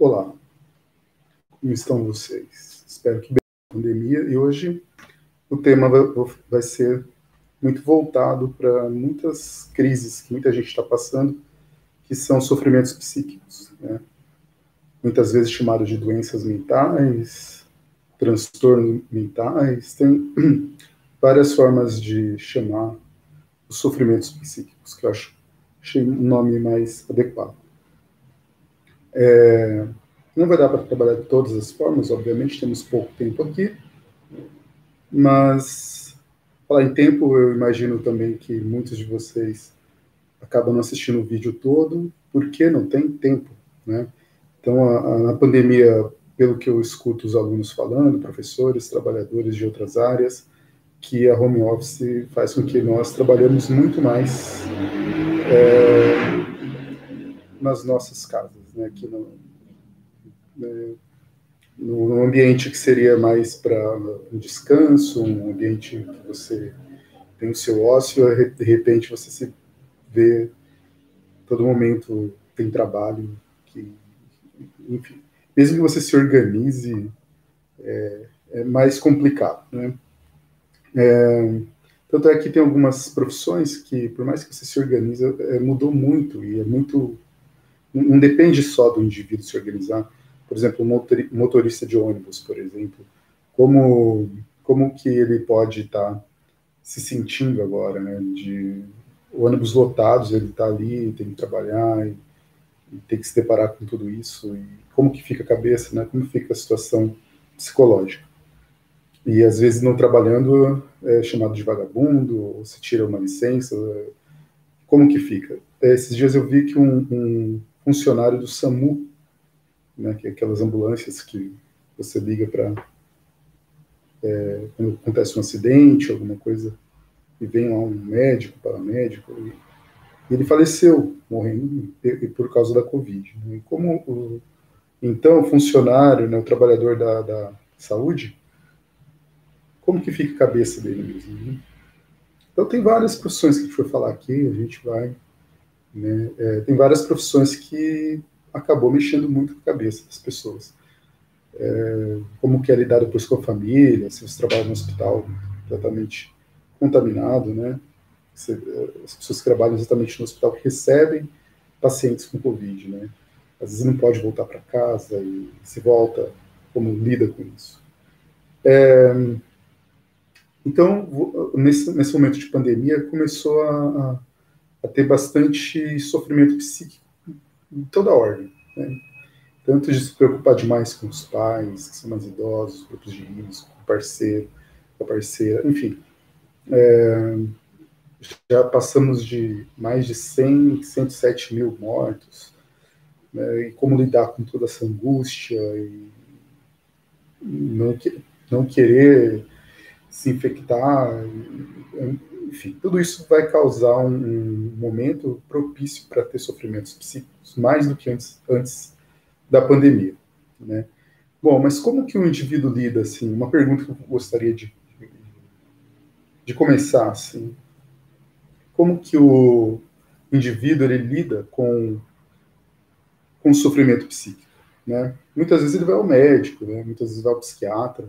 Olá, como estão vocês? Espero que bem na pandemia. E hoje o tema vai ser muito voltado para muitas crises que muita gente está passando, que são sofrimentos psíquicos, né? Muitas vezes chamados de doenças mentais, transtornos mentais. Tem várias formas de chamar os sofrimentos psíquicos, que eu achei um nome mais adequado. Não vai dar para trabalhar de todas as formas, obviamente, temos pouco tempo aqui, mas, falar em tempo, eu imagino também que muitos de vocês acabam não assistindo o vídeo todo, porque não tem tempo, né? Então, na pandemia, pelo que eu escuto os alunos falando, professores, trabalhadores de outras áreas, que a home office faz com que nós trabalhemos muito mais nas nossas casas, né? Aqui no ambiente que seria mais para um descanso, um ambiente que você tem o seu ócio, de repente você se vê todo momento tem trabalho, que, enfim, mesmo que você se organize, é mais complicado, né? Tanto é que tem algumas profissões que, por mais que você se organize, mudou muito, e é muito, não depende só do indivíduo se organizar. Por exemplo, o motorista de ônibus, por exemplo, como que ele pode estar se sentindo agora, né? De ônibus lotados, ele está ali, tem que trabalhar, e tem que se deparar com tudo isso, e como que fica a cabeça, né? Como fica a situação psicológica. E às vezes não trabalhando é chamado de vagabundo, ou se tira uma licença, como que fica? Esses dias eu vi que um funcionário do SAMU, né, que é aquelas ambulâncias que você liga para quando acontece um acidente, alguma coisa, e vem lá um médico, paramédico, e ele faleceu, morrendo por causa da Covid. Né? E então, o funcionário, né, o trabalhador da saúde, como que fica a cabeça dele mesmo? Né? Então, tem várias profissões que a gente for falar aqui, a gente vai... Né, tem várias profissões que acabou mexendo muito com a cabeça das pessoas. Como que é lidar depois com a família, se você trabalha no hospital totalmente contaminado, né? As pessoas que trabalham exatamente no hospital que recebem pacientes com Covid, né? Às vezes não pode voltar para casa, e se volta, como lida com isso. Então, nesse momento de pandemia, começou a ter bastante sofrimento psíquico em toda a ordem, né? Tanto de se preocupar demais com os pais, que são mais idosos, grupos de risco, com o parceiro, com a parceira, enfim. Já passamos de mais de 107 mil mortos, né? E como lidar com toda essa angústia e não querer se infectar, enfim, tudo isso vai causar um momento propício para ter sofrimentos psíquicos, mais do que antes da pandemia, né? Bom, mas como que o indivíduo lida, assim, uma pergunta que eu gostaria de começar, assim, como que o indivíduo ele lida com o sofrimento psíquico, né? Muitas vezes ele vai ao médico, né? Muitas vezes vai ao psiquiatra.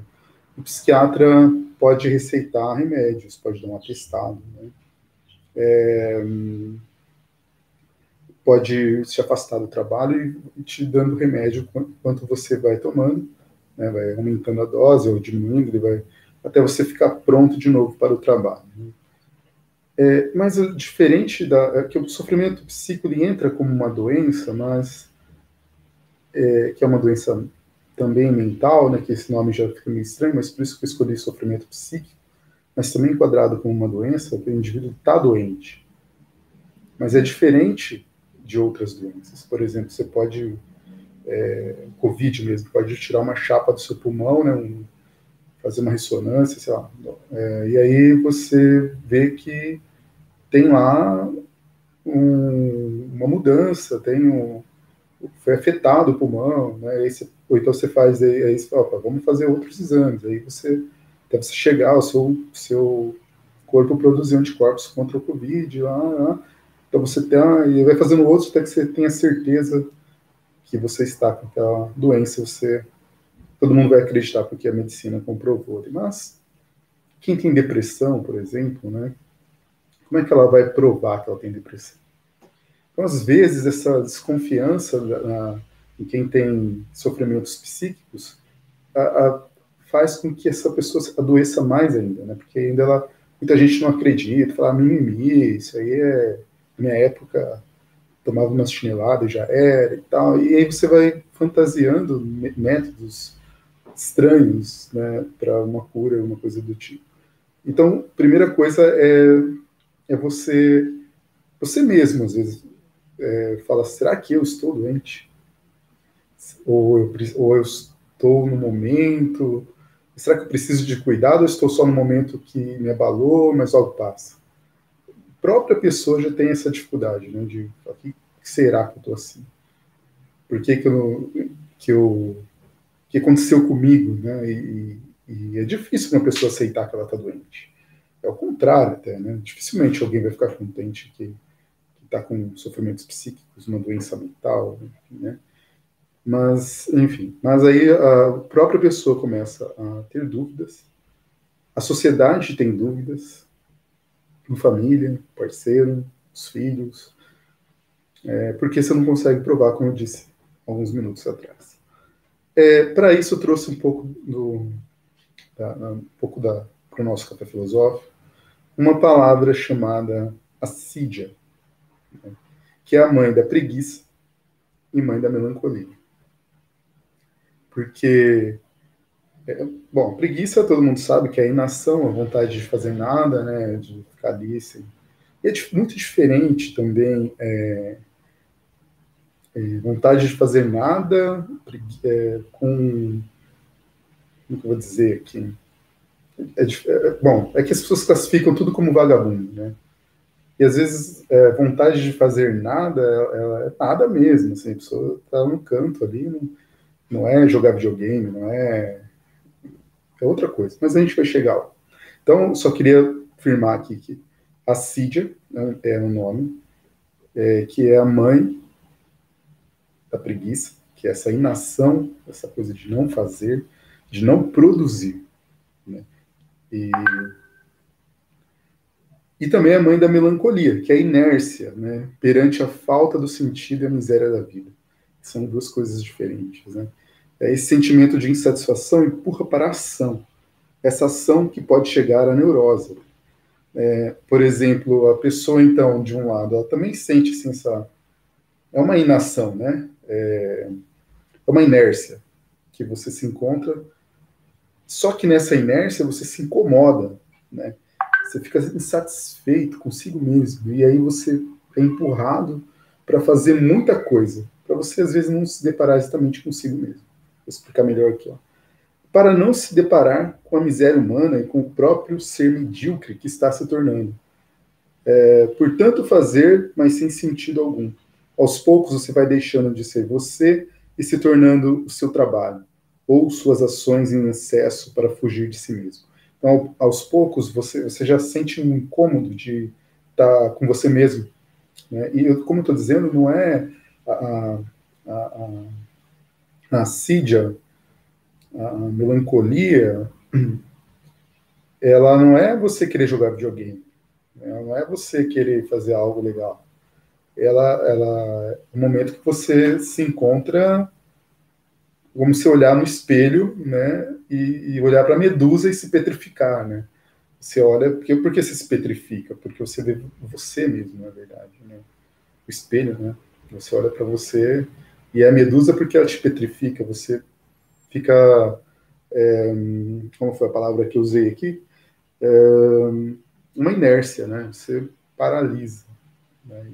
O psiquiatra pode receitar remédios, pode dar um atestado, né? Pode se afastar do trabalho e te dando remédio quanto você vai tomando, né? Vai aumentando a dose ou diminuindo, ele vai até você ficar pronto de novo para o trabalho. Né? Mas diferente que o sofrimento psíquico ele entra como uma doença, mas que é uma doença também mental, né, que esse nome já fica meio estranho, mas por isso que eu escolhi sofrimento psíquico, mas também enquadrado como uma doença, que o indivíduo está doente. Mas é diferente de outras doenças. Por exemplo, você pode, Covid mesmo, pode tirar uma chapa do seu pulmão, né, fazer uma ressonância, sei lá, e aí você vê que tem lá uma mudança, foi afetado o pulmão, né? Ou então você faz, aí você fala, vamos fazer outros exames, aí você deve chegar, o seu corpo produzir anticorpos contra o Covid, então você tem, e vai fazendo outros até que você tenha certeza que você está com aquela doença, todo mundo vai acreditar porque a medicina comprovou. Mas quem tem depressão, por exemplo, né, como é que ela vai provar que ela tem depressão? Então, às vezes, essa desconfiança em quem tem sofrimentos psíquicos a, a, faz com que essa pessoa adoeça mais ainda, né? Porque ainda muita gente não acredita, fala mimimi, isso aí na minha época, tomava umas chineladas e já era e tal. E aí você vai fantasiando métodos estranhos, né, para uma cura, uma coisa do tipo. Então, primeira coisa é você mesmo, às vezes, fala, será que eu estou doente? Ou eu estou no momento, será que eu preciso de cuidado ou estou só no momento que me abalou, mas logo passa? A própria pessoa já tem essa dificuldade, né, de o que será que eu estou assim? Por que que aconteceu comigo, né? E é difícil uma pessoa aceitar que ela está doente. É o contrário até, né? Dificilmente alguém vai ficar contente que está com sofrimentos psíquicos, uma doença mental, né? Mas, enfim, mas aí a própria pessoa começa a ter dúvidas, a sociedade tem dúvidas, a família, parceiro, os filhos, porque você não consegue provar, como eu disse alguns minutos atrás. Para isso, eu trouxe um pouco para o nosso café filosófico, uma palavra chamada assídia, né, que é a mãe da preguiça e mãe da melancolia. Porque, bom, preguiça todo mundo sabe que é a inação, a vontade de fazer nada, né, de ficar ali. Assim. E é muito diferente também vontade de fazer nada com, como que eu vou dizer aqui? Bom, é que as pessoas classificam tudo como vagabundo, né? E às vezes vontade de fazer nada, ela é nada mesmo, assim, a pessoa está no canto ali, não é jogar videogame, não é outra coisa, mas a gente vai chegar lá. Então, só queria afirmar aqui que a Sídia, né, é um nome, que é a mãe da preguiça, que é essa inação, essa coisa de não fazer, de não produzir, né? E também a mãe da melancolia, que é a inércia, né, perante a falta do sentido e a miséria da vida. São duas coisas diferentes, né? Esse sentimento de insatisfação empurra para a ação. Essa ação que pode chegar à neurose. Por exemplo, a pessoa, então, de um lado, ela também sente assim, é uma inação, né? É uma inércia que você se encontra, só que nessa inércia você se incomoda, né? Você fica insatisfeito consigo mesmo, e aí você é empurrado para fazer muita coisa, para você às vezes não se deparar exatamente consigo mesmo. Vou explicar melhor aqui, ó. Para não se deparar com a miséria humana e com o próprio ser medíocre que está se tornando. Por tanto fazer, mas sem sentido algum. Aos poucos você vai deixando de ser você e se tornando o seu trabalho, ou suas ações em excesso para fugir de si mesmo. Então, aos poucos, você já sente um incômodo de estar com você mesmo. Né? E, como eu estou dizendo, não é a, a, a assídia, a melancolia, ela não é você querer jogar videogame, ela não é você querer fazer algo legal. Ela é um momento que você se encontra como se olhar no espelho, né, e olhar para a medusa e se petrificar, né? Você olha, porque você se petrifica? Porque você vê você mesmo, na verdade, né? O espelho, né? Você olha para você e a medusa porque ela te petrifica, você fica, como foi a palavra que eu usei aqui? Uma inércia, né? Você paralisa, né?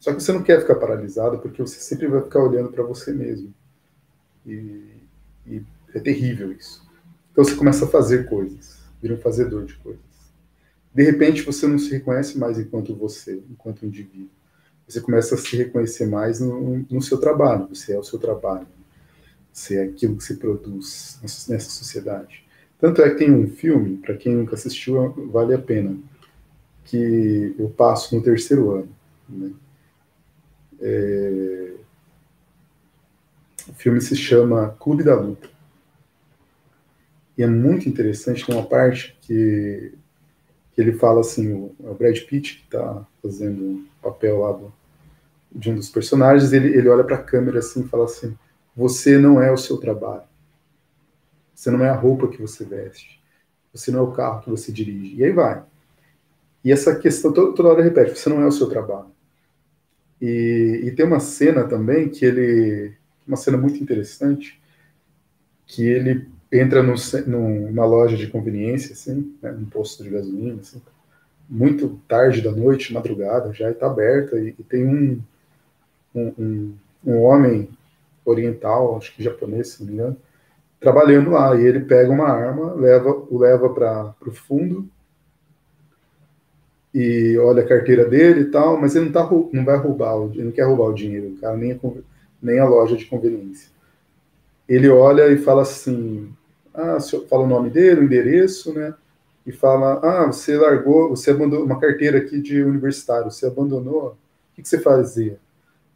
Só que você não quer ficar paralisado porque você sempre vai ficar olhando para você mesmo. E, e é terrível isso. Então você começa a fazer coisas, vira um fazedor de coisas. De repente você não se reconhece mais enquanto você, enquanto indivíduo. Você começa a se reconhecer mais no seu trabalho. Você é o seu trabalho. Você é aquilo que se produz nessa sociedade. Tanto é que tem um filme, para quem nunca assistiu, vale a pena, que eu passo no terceiro ano. Né? O filme se chama Clube da Luta. E é muito interessante, tem uma parte que ele fala assim, o Brad Pitt, que está fazendo o papel lá de um dos personagens, ele olha para a câmera assim e fala assim, você não é o seu trabalho. Você não é a roupa que você veste. Você não é o carro que você dirige. E aí vai. E essa questão toda hora repete, você não é o seu trabalho. E tem uma cena também uma cena muito interessante, que ele entra numa loja de conveniência, assim, né, num posto de gasolina, assim, muito tarde da noite, madrugada, já está aberta, e tem um homem oriental, acho que japonês, se não me engano, trabalhando lá, e ele pega uma arma, o leva para o fundo, e olha a carteira dele e tal, mas ele não vai roubar, ele não quer roubar o dinheiro, o cara, nem a loja de conveniência. Ele olha e fala assim, fala o nome dele, o endereço, né? E fala, você abandonou uma carteira aqui de universitário, você abandonou, o que você fazia?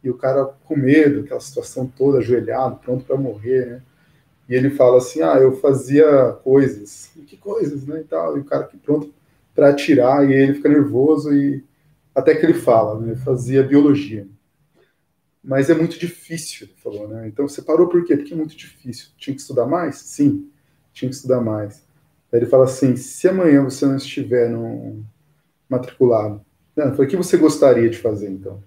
E o cara com medo, aquela situação toda, ajoelhado, pronto para morrer, né? E ele fala assim, eu fazia coisas. E que coisas, né? E tal. E o cara pronto para atirar, e ele fica nervoso, e até que ele fala, né? Ele fazia biologia. Mas é muito difícil, ele falou, né? Então você parou por quê? Porque é muito difícil. Tinha que estudar mais? Sim, tinha que estudar mais. Aí ele fala assim, se amanhã você não estiver matriculado, o que você gostaria de fazer, então?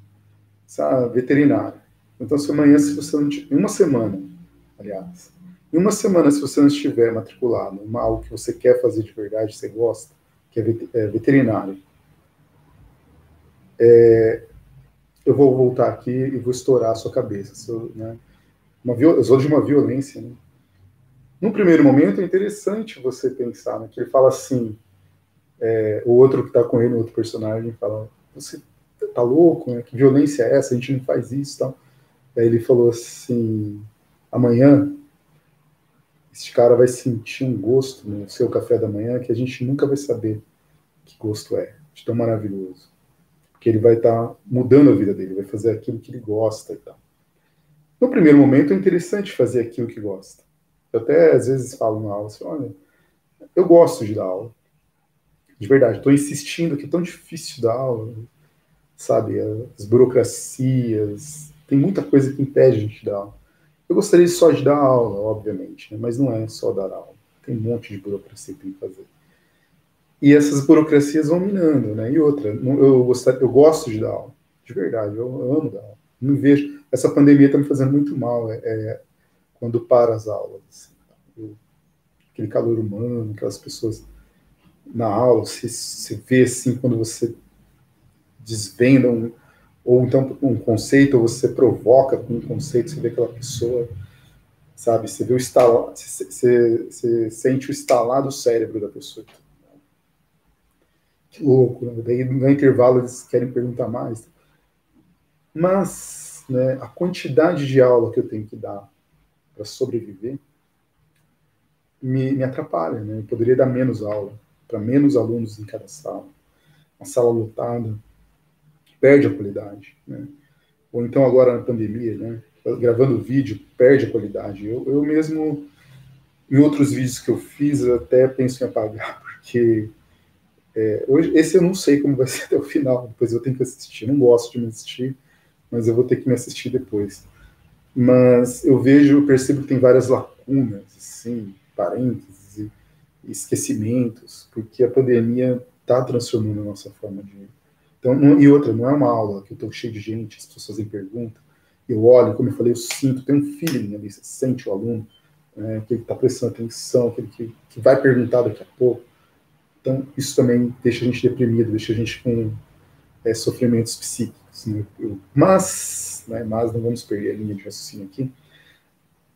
Veterinário. Então, se amanhã, se você não tiver, em uma semana, aliás, em uma semana, se você não estiver matriculado, algo que você quer fazer de verdade, você gosta, que é veterinário, eu vou voltar aqui e vou estourar a sua cabeça. Né? Eu sou de uma violência. Né? No primeiro momento, é interessante você pensar, né? Que ele fala assim, o outro que está com ele, o outro personagem, fala, você tá louco, né? Que violência é essa? A gente não faz isso, tal. Aí ele falou assim, amanhã esse cara vai sentir um gosto no seu café da manhã que a gente nunca vai saber que gosto é, de tão maravilhoso. Porque ele vai estar mudando a vida dele, vai fazer aquilo que ele gosta e tal. No primeiro momento é interessante fazer aquilo que gosta. Eu até às vezes falo na aula assim, olha, eu gosto de dar aula. De verdade, estou insistindo que é tão difícil dar aula, sabe? As burocracias, tem muita coisa que impede a gente de dar aula. Eu gostaria só de dar aula, obviamente, né? Mas não é só dar aula. Tem um monte de burocracia que tem que fazer. E essas burocracias vão minando, né? E outra, eu gosto de dar aula, de verdade, eu amo dar aula. Não vejo. Essa pandemia está me fazendo muito mal, quando para as aulas. Assim, aquele calor humano, aquelas pessoas na aula, você vê assim, quando você desvenda ou então um conceito, ou você provoca com um conceito, você vê aquela pessoa, sabe? Você vê você sente o estalar do cérebro da pessoa. Que louco, né? Daí no intervalo eles querem perguntar mais. Mas, né, a quantidade de aula que eu tenho que dar para sobreviver me atrapalha, né? Eu poderia dar menos aula, para menos alunos em cada sala. Uma sala lotada perde a qualidade, né? Ou então agora na pandemia, né? Gravando vídeo, perde a qualidade. Eu mesmo, em outros vídeos que eu fiz, eu até penso em apagar, porque hoje, esse eu não sei como vai ser até o final, depois eu tenho que assistir. Não gosto de me assistir, mas eu vou ter que me assistir depois. Mas eu percebo que tem várias lacunas, assim, parênteses e esquecimentos, porque a pandemia está transformando a nossa forma de. Então, e outra, não é uma aula que eu estou cheio de gente, as pessoas fazem pergunta, eu olho, como eu falei, eu sinto, tem um feeling ali, você sente o aluno, né, que ele está prestando atenção, aquele que vai perguntar daqui a pouco. Então, isso também deixa a gente deprimido, deixa a gente com sofrimentos psíquicos. Né? Mas não vamos perder a linha de raciocínio aqui.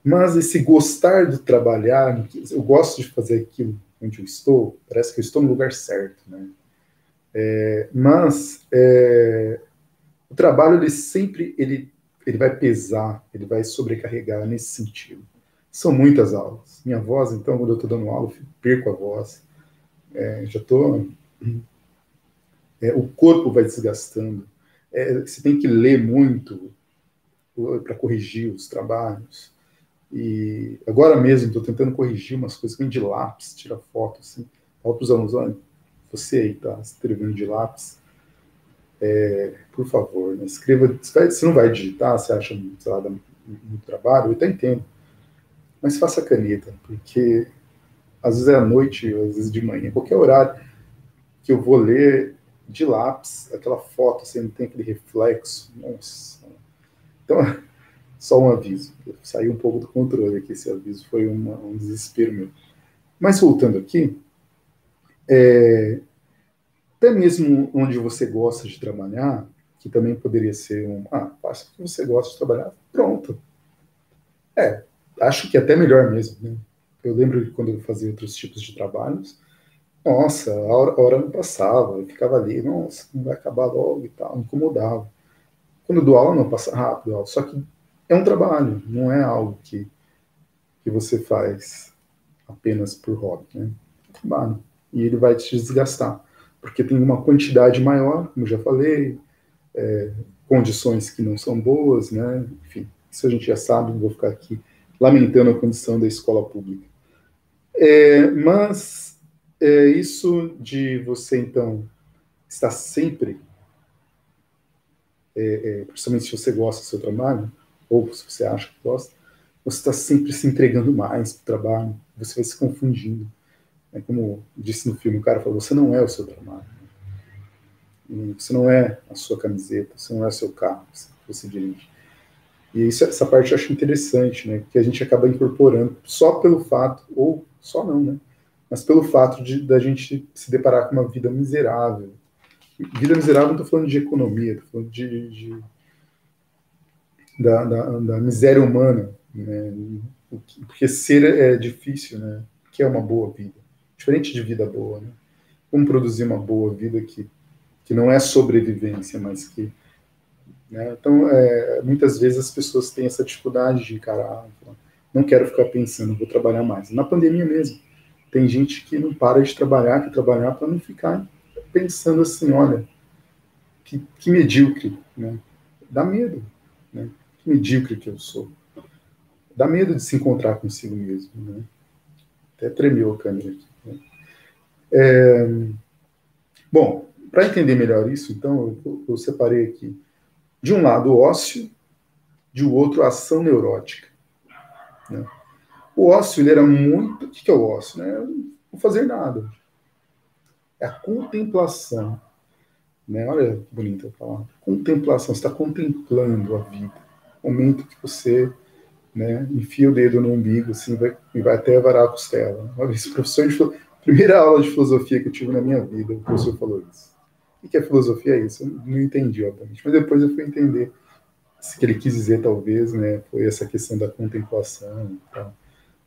Mas esse gostar de trabalhar, eu gosto de fazer aquilo onde eu estou, parece que eu estou no lugar certo. Né? Mas o trabalho, ele vai pesar, ele vai sobrecarregar nesse sentido. São muitas aulas. Minha voz, então, quando eu estou dando aula, eu perco a voz. Já estou... o corpo vai desgastando. Você tem que ler muito para corrigir os trabalhos. E agora mesmo estou tentando corrigir umas coisas que vem de lápis, tirar foto, assim. Fala para os alunos, olha, você aí tá escrevendo de lápis, por favor, né, escreva, você não vai digitar, você acha, sei lá, dá muito trabalho, eu até entendo, mas faça caneta, porque às vezes é à noite, às vezes de manhã, qualquer horário que eu vou ler de lápis, aquela foto, assim, não tem aquele reflexo, nossa. Então, só um aviso, saiu um pouco do controle aqui, esse aviso foi um desespero meu. Mas voltando aqui, até mesmo onde você gosta de trabalhar, que também poderia ser faça o que você gosta de trabalhar, pronto. É, acho que é até melhor mesmo, né? Eu lembro que quando eu fazia outros tipos de trabalhos, nossa, a hora não passava, eu ficava ali, nossa, não vai acabar logo e tal, me incomodava. Quando eu dou aula, não, passa rápido, só que é um trabalho, não é algo que você faz apenas por hobby, né? É um trabalho. E ele vai te desgastar, porque tem uma quantidade maior, como eu já falei, condições que não são boas, né? Enfim, isso a gente já sabe, não vou ficar aqui lamentando a condição da escola pública. Mas isso de você, então, estar sempre, principalmente se você gosta do seu trabalho, ou se você acha que gosta, você está sempre se entregando mais para o trabalho, você vai se confundindo. É como disse no filme, o cara falou, você não é o seu trabalho, você não é a sua camiseta, você não é o seu carro que você dirige. E essa parte eu acho interessante, né? Que a gente acaba incorporando só pelo fato, ou só não, né? Mas pelo fato da gente se deparar com uma vida miserável. Vida miserável, não estou falando de economia, estou falando da miséria humana, né? Porque ser é difícil, né? Que é uma boa vida. Diferente de vida boa, né? Como produzir uma boa vida que não é sobrevivência, mas que né? Então, muitas vezes as pessoas têm essa dificuldade de encarar, não quero ficar pensando, vou trabalhar mais. Na pandemia mesmo, tem gente que não para de trabalhar, que trabalhar para não ficar pensando assim, olha, que medíocre, né? Dá medo, né? Que medíocre que eu sou. Dá medo de se encontrar consigo mesmo, né? Até tremeu a câmera aqui. Né? Bom, para entender melhor isso, então, eu separei aqui, de um lado, o ócio, de outro, a ação neurótica. Né? O ócio, ele era muito... O que é o ócio? Né? Não fazer nada. É a contemplação. Né? Olha que bonita a palavra. Contemplação. Você está contemplando a vida. O momento que você né, enfia o dedo no umbigo assim, e vai até varar a costela. Uma vez, primeira aula de filosofia que eu tive na minha vida, o professor falou isso. O que é filosofia? É isso. Eu não entendi, obviamente. Mas depois eu fui entender o que ele quis dizer, talvez, né, foi essa questão da contemplação e tal.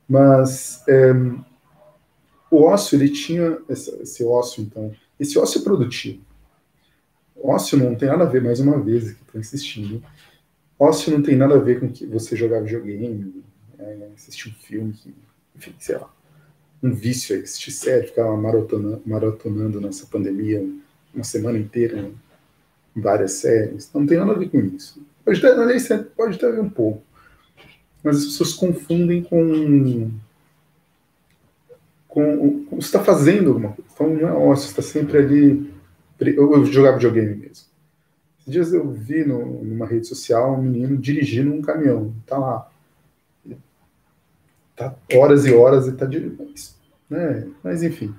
Mas o ócio, ele tinha esse ócio, então, esse ócio produtivo. Ócio não tem nada a ver, mais uma vez, que estou insistindo, ócio não tem nada a ver com que você jogar videogame, assistir um filme, enfim, sei lá, um vício aí, assistir série, ficar maratonando nessa pandemia uma semana inteira, né, várias séries, não tem nada a ver com isso. Pode ter a ver um pouco, mas as pessoas confundem com você está fazendo alguma coisa. Então não é ócio, você está sempre ali. Eu jogava videogame mesmo. Esses dias eu vi numa rede social um menino dirigindo um caminhão. Tá lá. Tá horas e horas e tá dirigindo. Né? Mas enfim.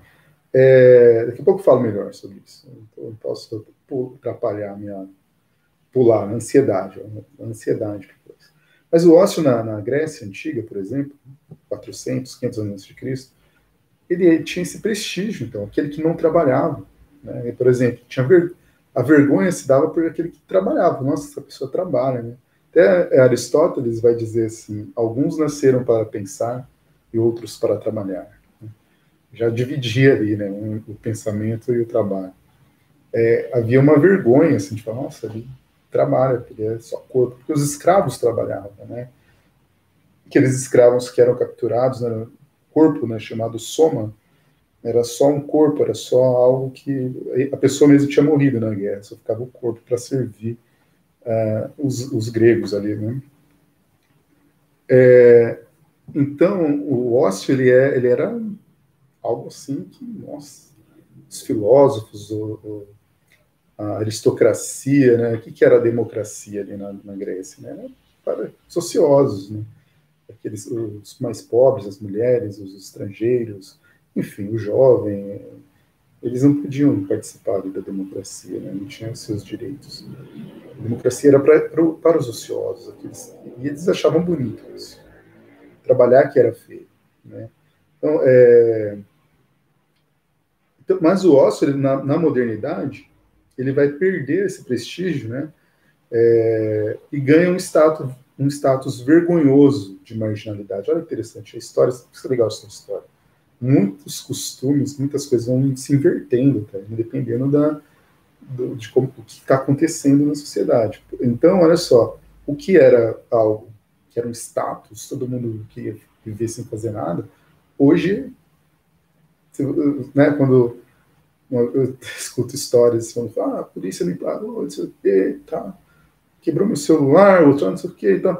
Daqui a pouco eu falo melhor sobre isso. Eu posso atrapalhar pular, a ansiedade. A ansiedade. Mas o ócio na Grécia Antiga, por exemplo, 400, 500 anos antes de Cristo, ele tinha esse prestígio, então, aquele que não trabalhava. Né? E, por exemplo, a vergonha se dava por aquele que trabalhava. Nossa, essa pessoa trabalha. Né? Até Aristóteles vai dizer assim: alguns nasceram para pensar e outros para trabalhar. Né? Já dividia ali né, o pensamento e o trabalho. Havia uma vergonha, assim, de falar, nossa, ele trabalha, porque é só corpo. Porque os escravos trabalhavam, né? Aqueles escravos que eram capturados, né, corpo, né, chamado soma, era só um corpo, era só algo que a pessoa mesmo tinha morrido na guerra, só ficava o corpo para servir os gregos ali, né? Então, o ócio, ele era algo assim que, nossa, os filósofos, a aristocracia, né? O que era a democracia ali na Grécia? Né? Era para os ociosos, né? Aqueles, os mais pobres, as mulheres, os estrangeiros, enfim, o jovem, eles não podiam participar da democracia, né? Não tinham seus direitos. A democracia era para os ociosos, aqueles, e eles achavam bonito isso. Trabalhar que era feio, né? Então, mas o ócio, ele, na modernidade, ele vai perder esse prestígio, né? E ganha um status vergonhoso de marginalidade. Olha que interessante, a história, isso é legal essa história. Muitos costumes, muitas coisas vão se invertendo, tá? Dependendo de como, o que está acontecendo na sociedade. Então, olha só, o que era algo que era um status, todo mundo queria viver sem fazer nada, hoje, né, quando eu escuto histórias falando, a polícia me parou, não sei o quê, tá, quebrou meu celular, outro não sei o quê, então,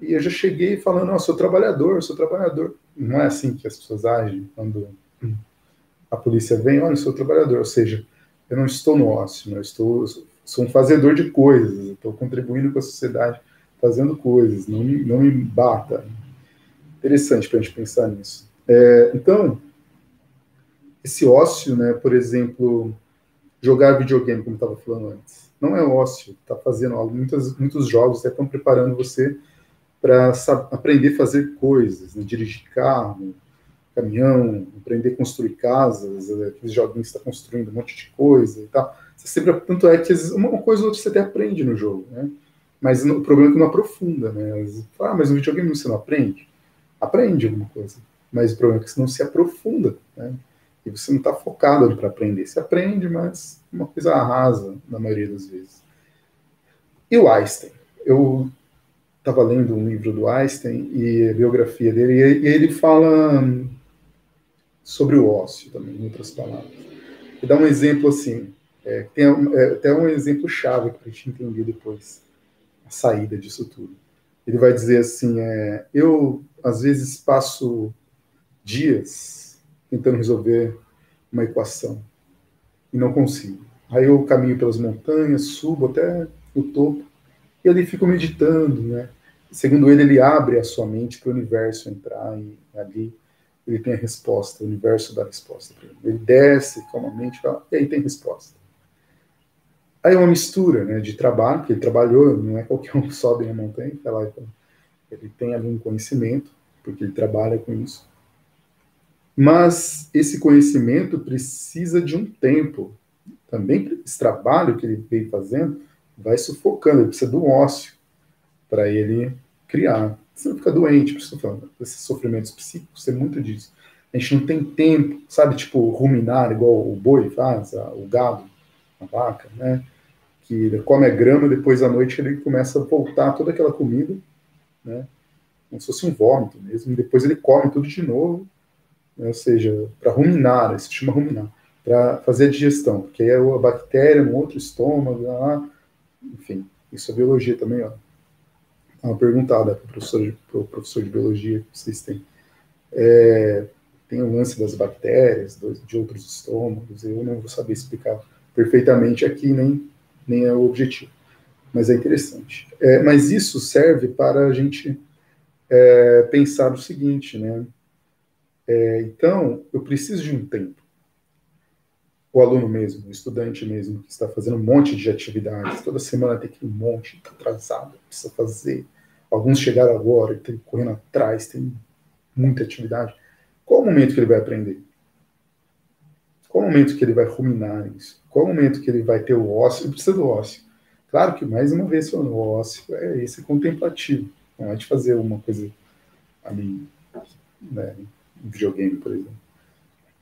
e eu já cheguei falando, sou trabalhador, sou trabalhador. Não é assim que as pessoas agem quando a polícia vem, olha, eu sou trabalhador, ou seja, eu não estou no ócio, eu sou um fazedor de coisas, eu estou contribuindo com a sociedade, fazendo coisas, não me bata. Interessante para a gente pensar nisso. Então, esse ócio, né, por exemplo, jogar videogame, como eu estava falando antes, não é ócio, está fazendo algo, muitos jogos estão preparando você para aprender a fazer coisas, né, dirigir carro, caminhão, aprender a construir casas, aqueles joguinhos que está construindo um monte de coisa e tal. Você sempre, tanto é que uma coisa ou outra você até aprende no jogo, né? Mas o problema é que não aprofunda, né? Mas no videogame você não aprende? Aprende alguma coisa. Mas o problema é que você não se aprofunda, né? E você não está focado ali para aprender. Você aprende, mas uma coisa rasa, na maioria das vezes. E o Einstein? Eu estava lendo um livro do Einstein e a biografia dele, e ele fala sobre o ócio também, em outras palavras. E dá um exemplo assim, tem até um exemplo chave para a gente entender depois a saída disso tudo. Ele vai dizer assim, eu às vezes passo dias tentando resolver uma equação e não consigo. Aí eu caminho pelas montanhas, subo até o topo e ali fico meditando, né? Segundo ele, ele abre a sua mente para o universo entrar e ali ele tem a resposta, o universo dá a resposta para ele. Ele desce calmamente e aí tem resposta. Aí é uma mistura, né, de trabalho, porque ele trabalhou, não é qualquer um que sobe na montanha, tá lá, ele tem ali um conhecimento, porque ele trabalha com isso. Mas esse conhecimento precisa de um tempo. Também esse trabalho que ele veio fazendo vai sufocando, ele precisa do ócio para ele criar. Você não fica doente, por isso que eu tô falando. Esses sofrimentos psíquicos, é muito disso. A gente não tem tempo, sabe, tipo, ruminar, igual o boi faz, o gado, a vaca, né? Que ele come a grama, depois à noite ele começa a voltar toda aquela comida, né? Como se fosse um vômito mesmo, e depois ele come tudo de novo, né? Ou seja, para ruminar, isso se chama ruminar, para fazer a digestão, porque aí a bactéria no outro estômago, lá, enfim, isso é biologia também, ó. Uma perguntada para o professor de biologia que vocês têm. Tem o lance das bactérias, de outros estômagos, eu não vou saber explicar perfeitamente aqui, nem é o objetivo, mas é interessante. Mas isso serve para a gente pensar o seguinte, né? Então, eu preciso de um tempo. O aluno mesmo, o estudante mesmo, que está fazendo um monte de atividades, toda semana tem aquele monte, está atrasado, precisa fazer. Alguns chegaram agora, tem correndo atrás, tem muita atividade. Qual o momento que ele vai aprender? Qual o momento que ele vai ruminar isso? Qual o momento que ele vai ter o ócio? Ele precisa do ócio. Claro que, mais uma vez, falando, o ócio é esse contemplativo. Não é de fazer uma coisa ali, né, um videogame, por exemplo.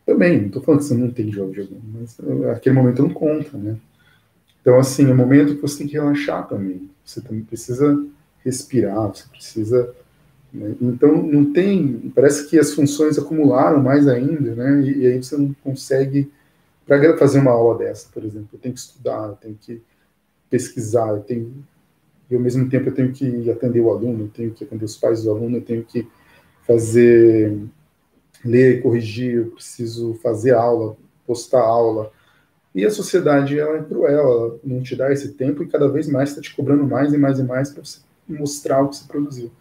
Também, não estou falando que você não tem que jogar videogame, mas aquele momento não conta, né? Então, assim, é um momento que você tem que relaxar também. Você também precisa respirar, você precisa... Né? Então, não tem... Parece que as funções acumularam mais ainda, né? E aí você não consegue... Para fazer uma aula dessa, por exemplo, eu tenho que estudar, eu tenho que pesquisar, eu tenho... e ao mesmo tempo eu tenho que atender o aluno, eu tenho que atender os pais do aluno, eu tenho que fazer, ler, corrigir, eu preciso fazer aula, postar aula. E a sociedade, ela é cruel, ela não te dá esse tempo e cada vez mais está te cobrando mais e mais e mais para você mostrar o que você produziu.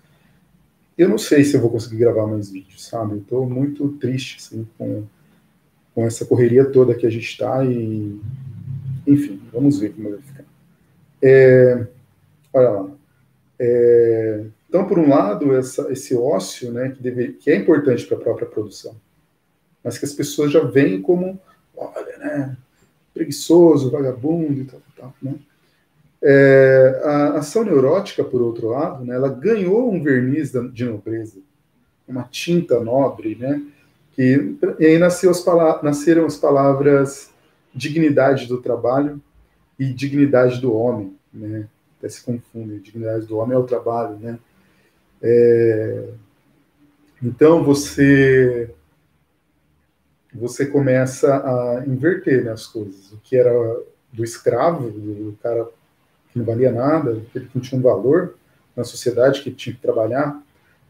Eu não sei se eu vou conseguir gravar mais vídeos, sabe? Eu estou muito triste, assim, com essa correria toda que a gente está e, enfim, vamos ver como vai ficar. Olha lá. Então, por um lado, esse ócio, né, que é importante para a própria produção, mas que as pessoas já veem como, olha, né, preguiçoso, vagabundo e tal, né? A ação neurótica, por outro lado, né, ela ganhou um verniz de nobreza, uma tinta nobre, né? E aí nasceram as palavras dignidade do trabalho e dignidade do homem, né? Até se confundem, dignidade do homem é o trabalho, né? Então você começa a inverter, né, as coisas. O que era do escravo, do cara que não valia nada, aquele que não tinha um valor na sociedade, que tinha que trabalhar,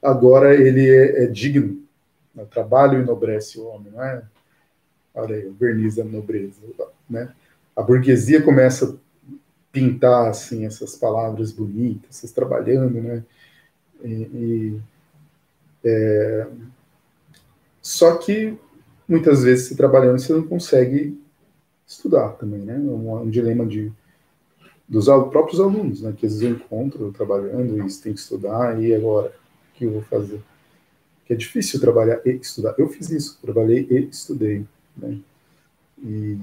agora ele é digno. O trabalho enobrece o homem, não é? Olha aí, o verniz da nobreza, né? A burguesia começa a pintar assim essas palavras bonitas, vocês trabalhando, né? Só que muitas vezes, se trabalhando, você não consegue estudar também, né? Um dilema dos próprios alunos, né? Que às vezes eu encontro trabalhando e tem que estudar, e agora? O que eu vou fazer? Que é difícil trabalhar e estudar. Eu fiz isso, trabalhei e estudei, né? E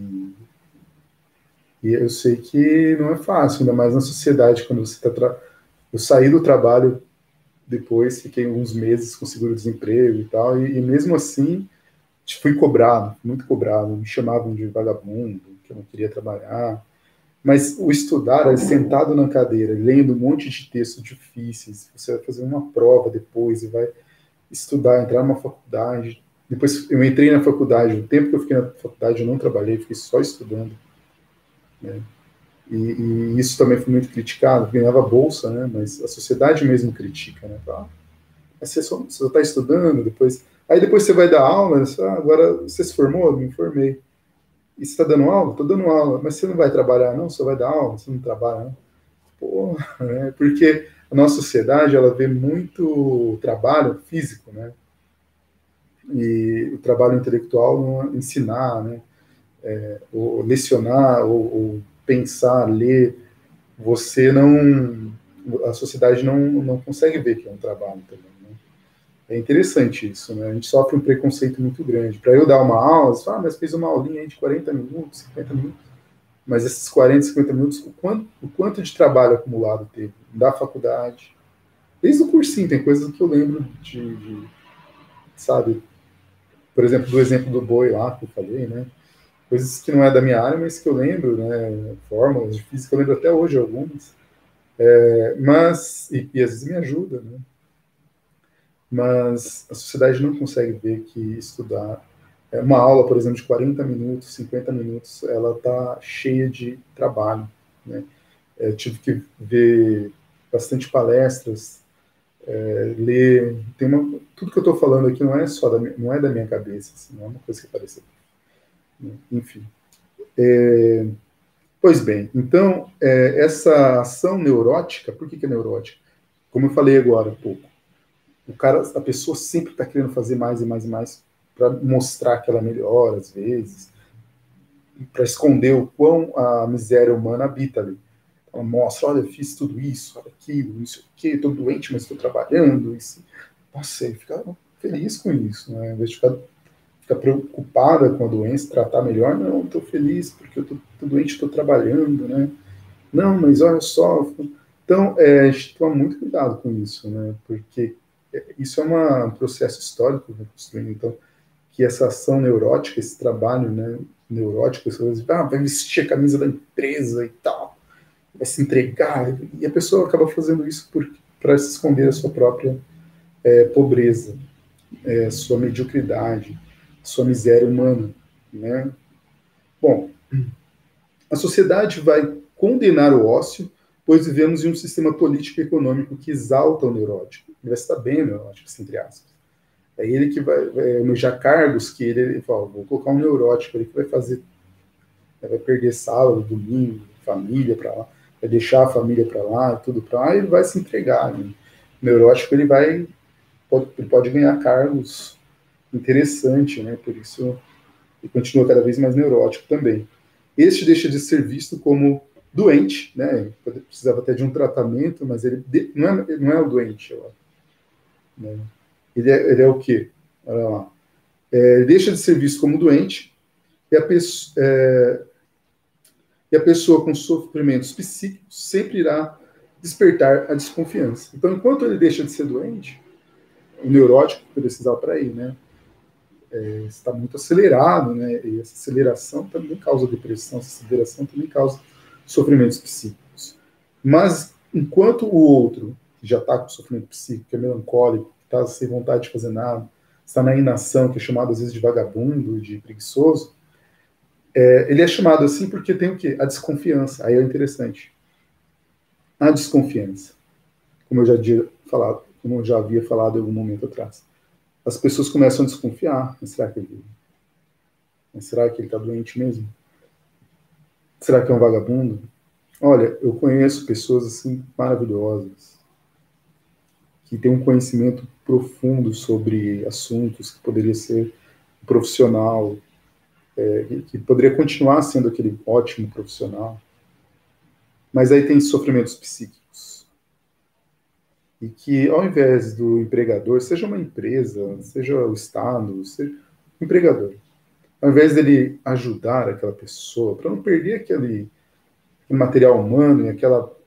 eu sei que não é fácil, ainda mais na sociedade, quando você está... Eu saí do trabalho depois, fiquei uns meses com seguro-desemprego e tal, e mesmo assim fui cobrado, muito cobrado, me chamavam de vagabundo, que eu não queria trabalhar. Mas o estudar, sentado na cadeira, lendo um monte de textos difíceis, você vai fazer uma prova depois e vai estudar, entrar numa faculdade. Depois eu entrei na faculdade, o tempo que eu fiquei na faculdade eu não trabalhei, fiquei só estudando, né? E isso também foi muito criticado, ganhava bolsa, né? Mas a sociedade mesmo critica, né? Fala, você só está estudando, depois... Aí depois você vai dar aula, agora você se formou? Me formei. E você está dando aula? Estou dando aula. Mas você não vai trabalhar, não? Você vai dar aula? Você não trabalha, não? Pô, né? Porque a nossa sociedade, ela vê muito trabalho físico, né? E o trabalho intelectual não é ensinar, né? Ou lecionar, ou pensar, ler. Você não... A sociedade não consegue ver que é um trabalho também, né? É interessante isso, né? A gente sofre um preconceito muito grande. Para eu dar uma aula, você fala, mas fiz uma aulinha aí de 40 minutos, 50 minutos. Mas esses 40, 50 minutos, o quanto de trabalho acumulado teve da faculdade? Desde o cursinho, tem coisas que eu lembro sabe, por exemplo, do exemplo do boi lá que eu falei, né? Coisas que não é da minha área, mas que eu lembro, né? Fórmulas de física, eu lembro até hoje algumas. Mas, e às vezes me ajuda, né? Mas a sociedade não consegue ver que estudar uma aula, por exemplo, de 40 minutos, 50 minutos, ela está cheia de trabalho, né? Eu tive que ver bastante palestras, ler, tudo que eu estou falando aqui não é só não é da minha cabeça, assim, não é uma coisa que apareceu, né? Enfim. Pois bem, então, essa ação neurótica, por que é neurótica? Como eu falei agora há pouco, a pessoa sempre está querendo fazer mais e mais e mais para mostrar que ela é melhor, às vezes, para esconder o quão a miséria humana habita ali. Ela mostra, olha, eu fiz tudo isso, olha aquilo, não sei o quê, estou doente, mas estou trabalhando. Isso. Nossa, ele fica feliz com isso, né? Ao invés de ficar preocupada com a doença, tratar melhor, não, estou feliz porque eu estou doente, estou trabalhando, né? Não, mas olha só. Então, a gente toma muito cuidado com isso, né? Porque isso é um processo histórico que vai construindo. Então, que essa ação neurótica, esse trabalho, né, neurótico, vai vestir a camisa da empresa e tal, vai se entregar, e a pessoa acaba fazendo isso para se esconder a sua própria pobreza, sua mediocridade, sua miséria humana, né? Bom, a sociedade vai condenar o ócio pois vivemos em um sistema político e econômico que exalta o neurótico. Ele vai estar bem neurótico, entre aspas. É ele que vai almejar cargos que ele fala, vou colocar um neurótico ali que vai fazer, vai perder sábado, domingo, família para lá, vai deixar a família para lá, tudo para lá, e ele vai se entregar. Né? O neurótico ele pode ganhar cargos interessantes, né? Por isso ele continua cada vez mais neurótico também. Este deixa de ser visto como doente, né? Precisava até de um tratamento, mas ele não é o doente, né? Ele é o quê? Olha lá. Ele deixa de ser visto como doente e a pessoa com sofrimentos psíquicos sempre irá despertar a desconfiança. Então, enquanto ele deixa de ser doente, o neurótico precisava para ir, né? Está muito acelerado, né? E essa aceleração também causa depressão, essa aceleração também causa sofrimentos psíquicos. Mas, enquanto o outro, que já está com sofrimento psíquico, que é melancólico, que está sem vontade de fazer nada, está na inação, que é chamado às vezes de vagabundo, de preguiçoso, ele é chamado assim porque tem o quê? A desconfiança. Aí é interessante. A desconfiança. Como eu já havia falado em algum momento atrás. As pessoas começam a desconfiar. Mas será que ele está doente mesmo? Será que é um vagabundo? Olha, eu conheço pessoas assim maravilhosas que têm um conhecimento profundo sobre assuntos que poderia ser profissional, que poderia continuar sendo aquele ótimo profissional, mas aí tem sofrimentos psíquicos. E que, ao invés do empregador, seja uma empresa, seja o Estado, seja o empregador, ao invés dele ajudar aquela pessoa, para não perder aquele material humano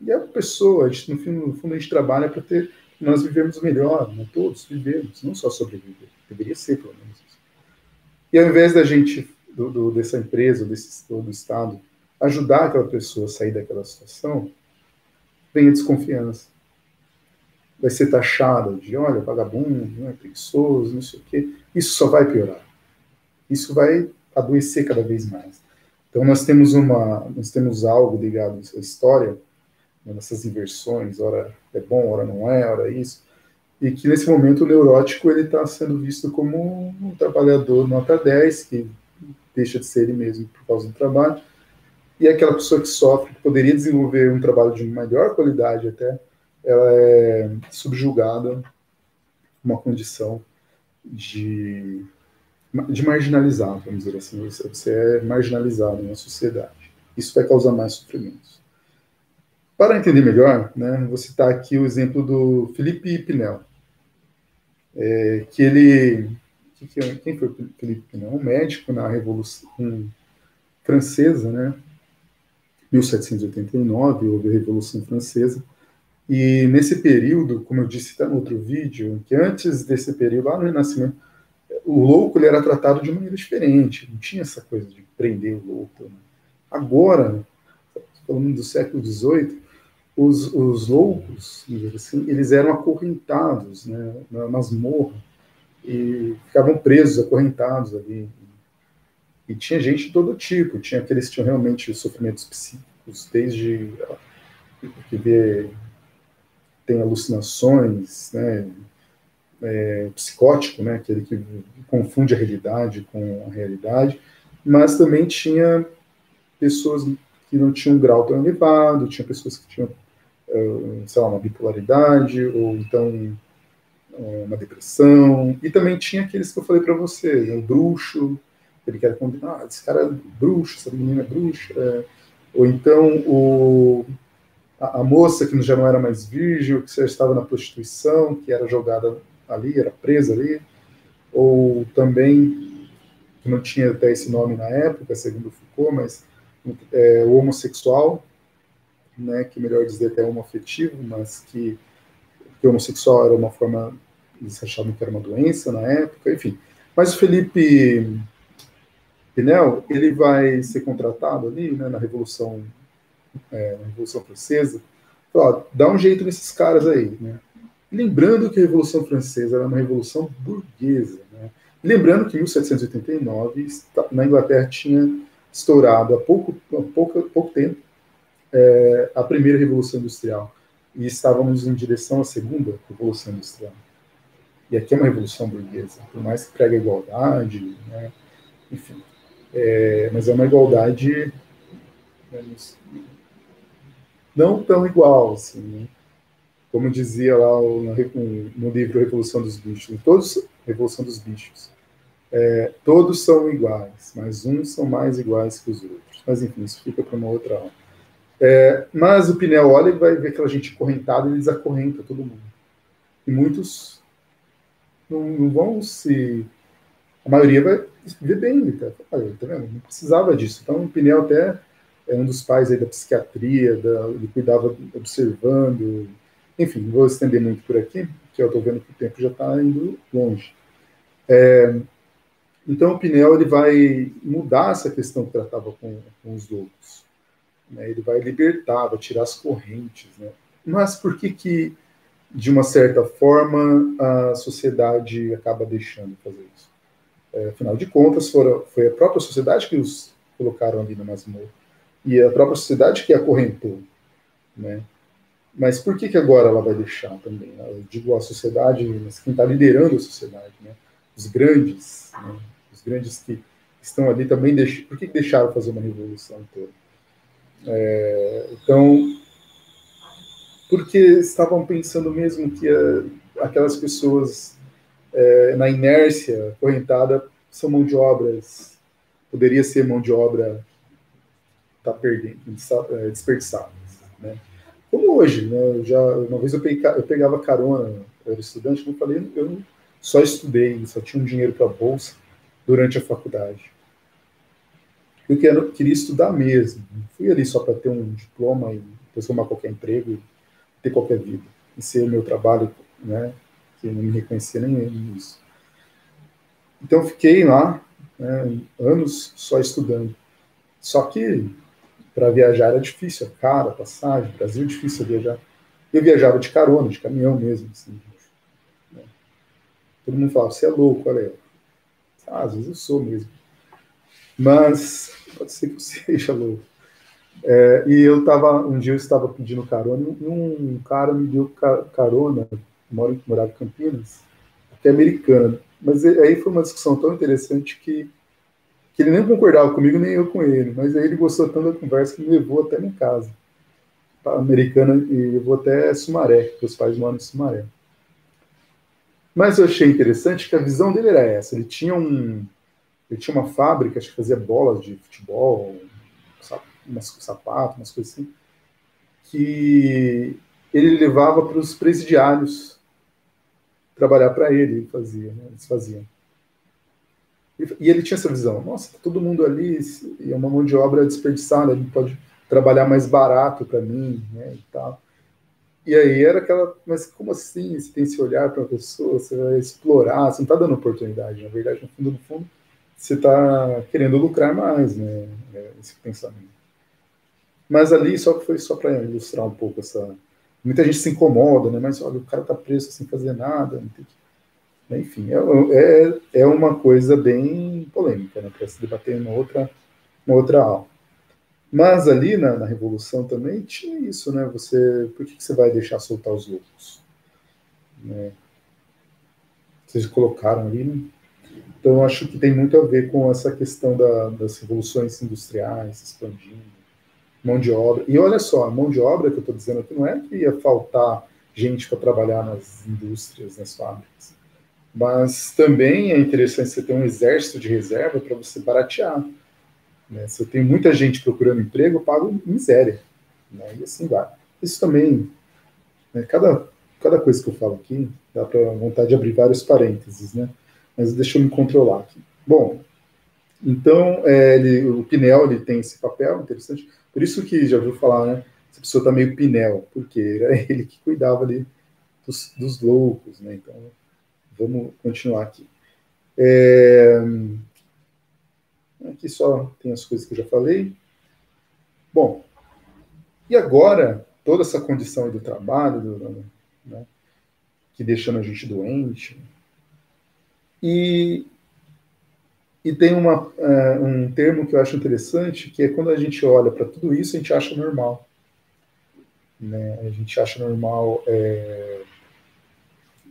e a pessoa, no fundo a gente trabalha para ter, nós vivemos melhor, né? Todos vivemos, não só sobreviver, deveria ser pelo menos isso. E ao invés da gente, dessa empresa, do Estado, ajudar aquela pessoa a sair daquela situação, vem a desconfiança. Vai ser taxada de, olha, vagabundo, né, preguiçoso, não sei o quê. Isso só vai piorar. Isso vai adoecer cada vez mais. Então nós temos algo ligado a essa história, né, nessas inversões, ora é bom, ora não é, ora isso, e que nesse momento o neurótico ele está sendo visto como um trabalhador nota 10, que deixa de ser ele mesmo por causa do trabalho, e aquela pessoa que sofre, que poderia desenvolver um trabalho de melhor qualidade até, ela é subjugada uma condição de marginalizado, vamos dizer assim. Você é marginalizado na sociedade. Isso vai causar mais sofrimentos. Para entender melhor, né, vou citar aqui o exemplo do Philippe Pinel. Quem foi o Philippe Pinel? Um médico na Revolução Francesa, né? 1789, houve a Revolução Francesa. E nesse período, como eu disse no outro vídeo, que antes desse período, lá no Renascimento, o louco ele era tratado de maneira diferente, não tinha essa coisa de prender o louco. Né? Agora, falando do século XVIII, os loucos, assim, eles eram acorrentados, né, na masmorra, e ficavam presos, acorrentados ali. E tinha gente de todo tipo, tinha aqueles que tinham realmente sofrimentos psíquicos, desde que tem alucinações, né, psicótico, né, aquele que confunde a realidade com a realidade, mas também tinha pessoas que não tinham um grau tão elevado, tinha pessoas que tinham, sei lá, uma bipolaridade, ou então uma depressão, e também tinha aqueles que eu falei para você, né, o bruxo, ele quer condenar, esse cara é bruxo, essa menina é bruxa, ou então a moça que já não era mais virgem, que já estava na prostituição, que era jogada ali, era presa ali, ou também, que não tinha até esse nome na época, segundo Foucault, mas o homossexual, né, que melhor dizer até homoafetivo, mas que homossexual era uma forma, eles achavam que era uma doença na época, enfim. Mas o Philippe Pinel, ele vai ser contratado ali, né, na Revolução Francesa, dá um jeito nesses caras aí, né? Lembrando que a Revolução Francesa era uma revolução burguesa, né? Lembrando que em 1789 na Inglaterra tinha estourado há pouco tempo a primeira Revolução Industrial e estávamos em direção à segunda Revolução Industrial. E aqui é uma revolução burguesa, por mais que prega igualdade, né? Enfim. Mas é uma igualdade, né, não tão igual, assim, né? Como dizia lá no livro Revolução dos Bichos, Revolução dos Bichos, todos são iguais, mas uns são mais iguais que os outros. Mas enfim, isso fica para uma outra aula. Mas o Pinel olha e vai ver aquela gente correntada e ele desacorrenta todo mundo. E muitos não vão se... A maioria vai viver bem, tá vendo? Não precisava disso. Então o Pinel até é um dos pais aí da psiquiatria, ele cuidava observando. Enfim, não vou estender muito por aqui, porque eu estou vendo que o tempo já está indo longe. Então o Pinel ele vai mudar essa questão que tratava com os loucos. Né? Ele vai libertar, vai tirar as correntes. Né? Mas por que, de uma certa forma, a sociedade acaba deixando de fazer isso? Afinal de contas, foi a própria sociedade que os colocaram ali na masmorra. E a própria sociedade que acorrentou. Né? Mas por que agora ela vai deixar também? Eu digo a sociedade, mas quem está liderando a sociedade, né? Os grandes, né? Os grandes que estão ali também por que deixaram fazer uma revolução toda? Então, porque estavam pensando mesmo que aquelas pessoas na inércia acorrentada são mão de obras, poderia ser mão de obra tá perdendo, desperdiçadas, né? Como hoje, né? Uma vez eu pegava carona, eu era estudante, como eu falei, eu só estudei, só tinha um dinheiro para bolsa durante a faculdade. Eu queria estudar mesmo, não fui ali só para ter um diploma e transformar qualquer emprego e ter qualquer vida, e ser meu trabalho, né? Que não me reconhecia nem nisso. Então eu fiquei lá, né, anos só estudando. Só que para viajar era difícil, é caro a passagem, Brasil é difícil viajar. Eu viajava de carona, de caminhão mesmo. Assim, né? Todo mundo falava, você é louco, olha aí. Às vezes eu sou mesmo. Mas pode ser que eu seja louco. E um dia eu estava pedindo carona e um cara me deu carona, morava em Campinas, que é americana. Mas aí foi uma discussão tão interessante que ele nem concordava comigo, nem eu com ele. Mas aí ele gostou tanto da conversa que me levou até minha casa. Americana, e eu vou até Sumaré, porque os pais moram em Sumaré. Mas eu achei interessante que a visão dele era essa. Ele tinha uma fábrica, acho que fazia bolas de futebol, umas sapatos, umas coisas assim, que ele levava para os presidiários trabalhar para ele, eles faziam. E ele tinha essa visão, nossa, tá todo mundo ali, e é uma mão de obra desperdiçada, ele pode trabalhar mais barato para mim, né, e tal. E aí era aquela, mas como assim? Você tem esse olhar para a pessoa, você vai explorar, você não está dando oportunidade, na verdade, no fundo, você está querendo lucrar mais, né, esse pensamento. Mas ali foi só para ilustrar um pouco essa... Muita gente se incomoda, né, mas olha, o cara está preso sem fazer nada, não tem que... Enfim, é uma coisa bem polêmica, né, para se debater em uma outra aula. Mas ali na Revolução também tinha isso, né? Por que você vai deixar soltar os loucos? Né? Vocês colocaram ali, né? Então, acho que tem muito a ver com essa questão das revoluções industriais expandindo, mão de obra. E olha só, a mão de obra que eu estou dizendo aqui não é que ia faltar gente para trabalhar nas indústrias, nas fábricas. Mas também é interessante você ter um exército de reserva para você baratear. Né? Se eu tenho muita gente procurando emprego, eu pago miséria. Né? E assim vai. Isso também, né, cada coisa que eu falo aqui, dá para vontade de abrir vários parênteses, né? Mas deixa eu me controlar aqui. Bom, então, o Pinel ele tem esse papel interessante. Por isso que já ouviu falar, né? Essa pessoa está meio Pinel, porque era ele que cuidava ali dos loucos, né? Então, vamos continuar aqui. Aqui só tem as coisas que eu já falei. Bom, e agora, toda essa condição do trabalho, né, que deixando a gente doente, e tem um termo que eu acho interessante, que é quando a gente olha para tudo isso, a gente acha normal. né? A gente acha normal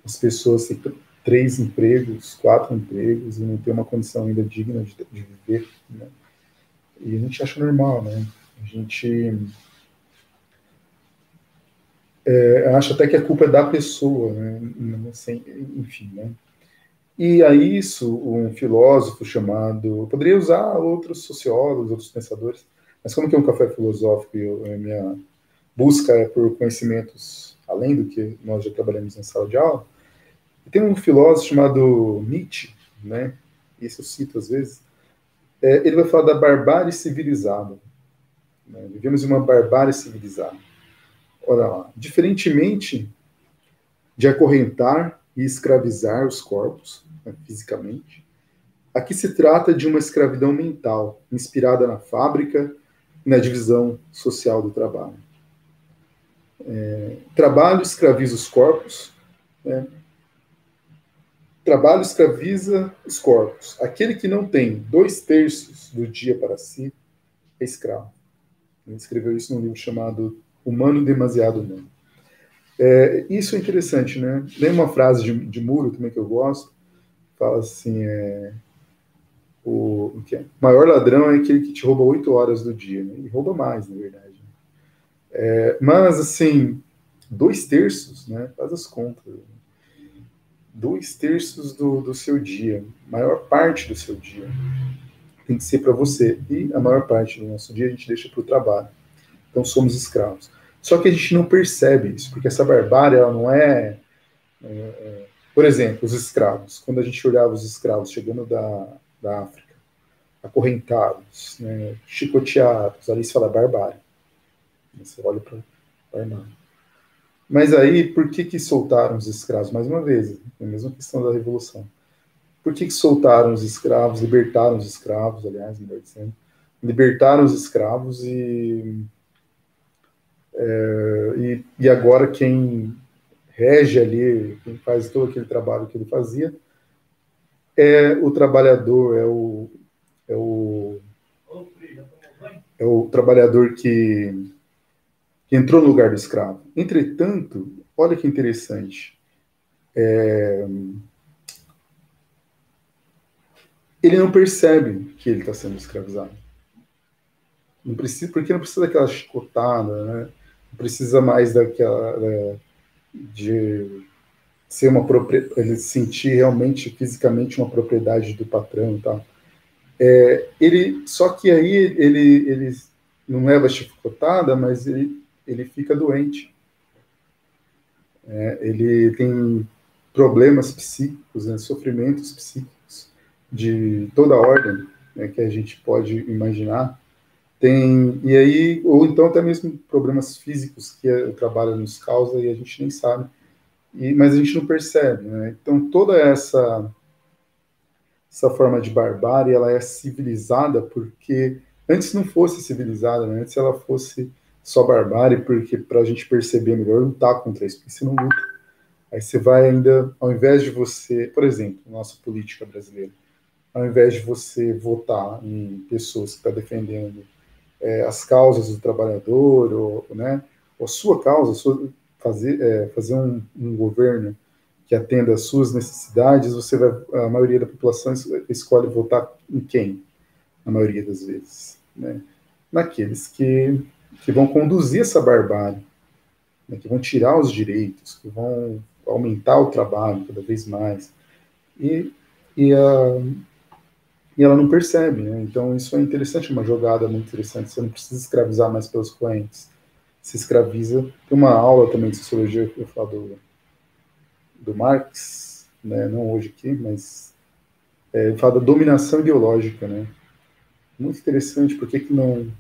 as pessoas terem 3 empregos, 4 empregos e não ter uma condição ainda digna de viver, né? E a gente acha normal, né? A gente acha até que a culpa é da pessoa, né? Assim, enfim, né? E a isso, um filósofo chamado... Poderia usar outros sociólogos, outros pensadores, mas como que é um café filosófico e a minha busca é por conhecimentos além do que nós já trabalhamos em sala de aula, tem um filósofo chamado Nietzsche, né? Isso eu cito às vezes. Ele vai falar da barbárie civilizada, né? Vivemos em uma barbárie civilizada. Olha lá, diferentemente de acorrentar e escravizar os corpos, né, fisicamente, aqui se trata de uma escravidão mental, inspirada na fábrica e na divisão social do trabalho. Trabalho escraviza os corpos, né? Trabalho escraviza os corpos. Aquele que não tem 2/3 do dia para si é escravo. Ele escreveu isso num livro chamado Humano Demasiado Humano. Isso é interessante, né? Tem uma frase de Muro também que eu gosto, fala assim, o maior ladrão é aquele que te rouba 8 horas do dia, né? E rouba mais, na verdade. Mas, assim, 2/3, né? Faz as contas. 2/3 do seu dia, maior parte do seu dia, tem que ser para você. E a maior parte do nosso dia a gente deixa para o trabalho. Então somos escravos. Só que a gente não percebe isso, porque essa barbárie, ela não por exemplo, os escravos. Quando a gente olhava os escravos chegando da África, acorrentados, né, chicoteados, ali se fala barbárie. Você olha para barbárie. Mas aí, por que soltaram os escravos? Mais uma vez, a mesma questão da Revolução. Por que soltaram os escravos, libertaram os escravos, aliás, melhor dizendo, libertaram os escravos e agora quem rege ali, quem faz todo aquele trabalho que ele fazia, é o trabalhador, é o trabalhador que entrou no lugar do escravo. Entretanto, olha que interessante, ele não percebe que ele está sendo escravizado. Não precisa, porque não precisa daquela chicotada, né? Não precisa mais daquela de ser uma propriedade, ele sentir realmente fisicamente uma propriedade do patrão e tal. Só que aí ele não leva chicotada, mas ele fica doente. Ele tem problemas psíquicos, né, sofrimentos psíquicos de toda ordem, né, que a gente pode imaginar. E aí, ou então até mesmo problemas físicos que o trabalho nos causa e a gente nem sabe. Mas a gente não percebe, né? Então toda essa forma de barbárie, ela é civilizada porque antes não fosse civilizada, né? Antes ela fosse só barbárie, porque para a gente perceber melhor, lutar contra isso, porque você não luta. Aí você vai ainda, ao invés de você, por exemplo, nossa política brasileira, ao invés de você votar em pessoas que estão defendendo as causas do trabalhador, né, ou a sua causa, fazer um governo que atenda às suas necessidades, a maioria da população escolhe votar em quem? Na maioria das vezes, né? Naqueles que vão conduzir essa barbárie, né, que vão tirar os direitos, que vão aumentar o trabalho cada vez mais. E, e, a, e ela não percebe, né? Então isso é interessante, uma jogada muito interessante. Você não precisa escravizar mais pelos clientes. Se escraviza. Tem uma aula também de sociologia que eu falo do Marx, né? Não hoje aqui, mas ele fala da dominação ideológica, né? Muito interessante, porque que não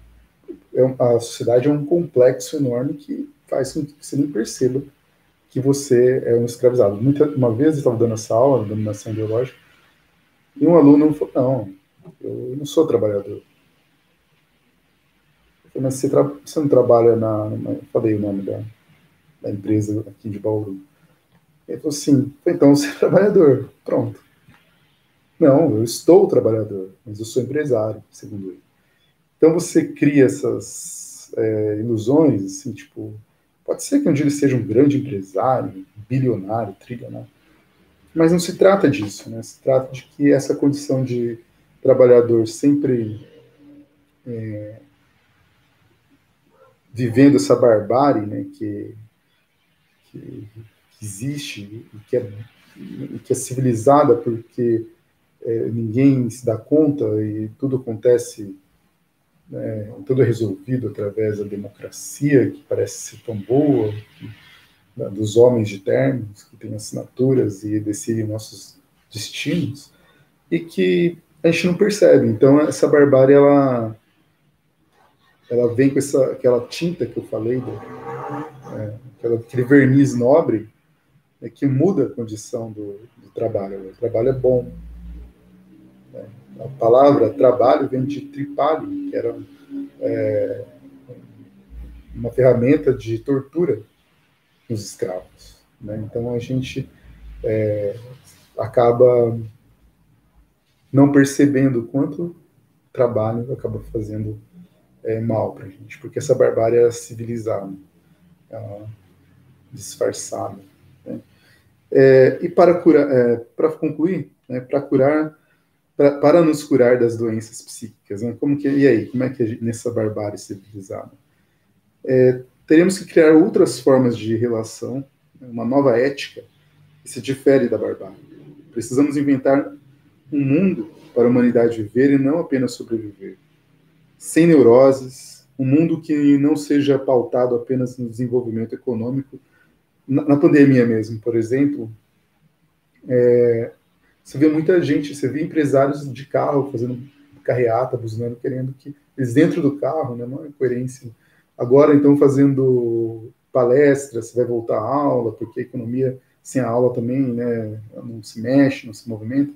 a sociedade é um complexo enorme que faz com que você nem perceba que você é um escravizado. Uma vez eu estava dando essa aula, de dominação ideológica, e um aluno falou, não, eu não sou trabalhador. Eu falei, mas você não trabalha eu falei o nome da empresa aqui de Bauru. Ele falou, sim. Então você é trabalhador. Pronto. Não, eu estou trabalhador, mas eu sou empresário, segundo ele. Então você cria essas ilusões, assim, tipo, Pode ser que um dia ele seja um grande empresário, bilionário, trilionário, mas não se trata disso, né? Se trata de que essa condição de trabalhador sempre vivendo essa barbárie, né, que existe e que é civilizada porque ninguém se dá conta e tudo acontece, tudo é resolvido através da democracia, que parece ser tão boa, dos homens de ternos, que têm assinaturas e decidem nossos destinos, e que a gente não percebe. Então, essa barbárie, ela vem com aquela tinta que eu falei, aquele verniz nobre, que muda a condição do trabalho. O trabalho é bom. A palavra trabalho vem de tripali, que era uma ferramenta de tortura nos escravos. Né? Então a gente acaba não percebendo o quanto o trabalho acaba fazendo mal para a gente, porque essa barbárie é civilizada, disfarçada. Né? E para para concluir, né, para nos curar das doenças psíquicas, né? E aí, como é que nessa barbárie civilizada? Teremos que criar outras formas de relação, né, uma nova ética que se difere da barbárie. Precisamos inventar um mundo para a humanidade viver e não apenas sobreviver. Sem neuroses, um mundo que não seja pautado apenas no desenvolvimento econômico. Na pandemia mesmo, por exemplo, você vê muita gente, você vê empresários de carro fazendo carreata, buzinando, querendo que eles dentro do carro, né, não é coerência. Agora, então, fazendo palestras, você vai voltar à aula, porque a economia sem a aula também, né, não se mexe, não se movimenta.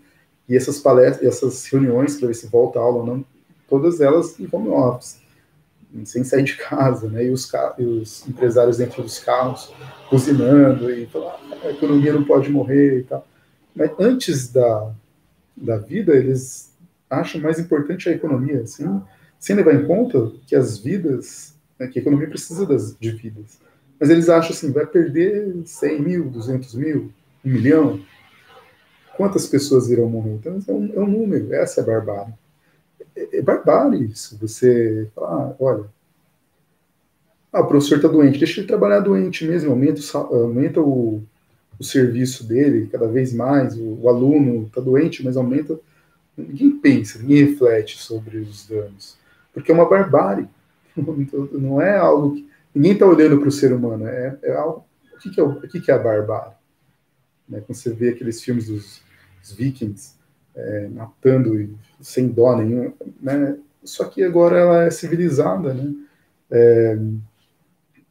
E essas palestras, essas reuniões, para ver se volta à aula ou não, todas elas em home office, sem sair de casa, né, e os empresários dentro dos carros, buzinando, e falando, a economia não pode morrer e tal. Mas antes da vida, eles acham mais importante a economia, assim, sem levar em conta que as vidas, né, que a economia precisa de vidas. Mas eles acham assim, vai perder 100 mil, 200 mil, 1 milhão, quantas pessoas irão morrer? Então, é um número, essa é a barbárie. É barbárie isso, você falar, olha, o professor está doente, deixa ele trabalhar doente mesmo, aumenta o serviço dele cada vez mais, o aluno está doente, mas aumenta. Ninguém pensa, ninguém reflete sobre os danos, porque é uma barbárie, não é algo que. Ninguém está olhando para o ser humano, é algo. O que é a barbárie? Né? Quando você vê aqueles filmes dos vikings matando sem dó nenhuma, né? Só que agora ela é civilizada, né?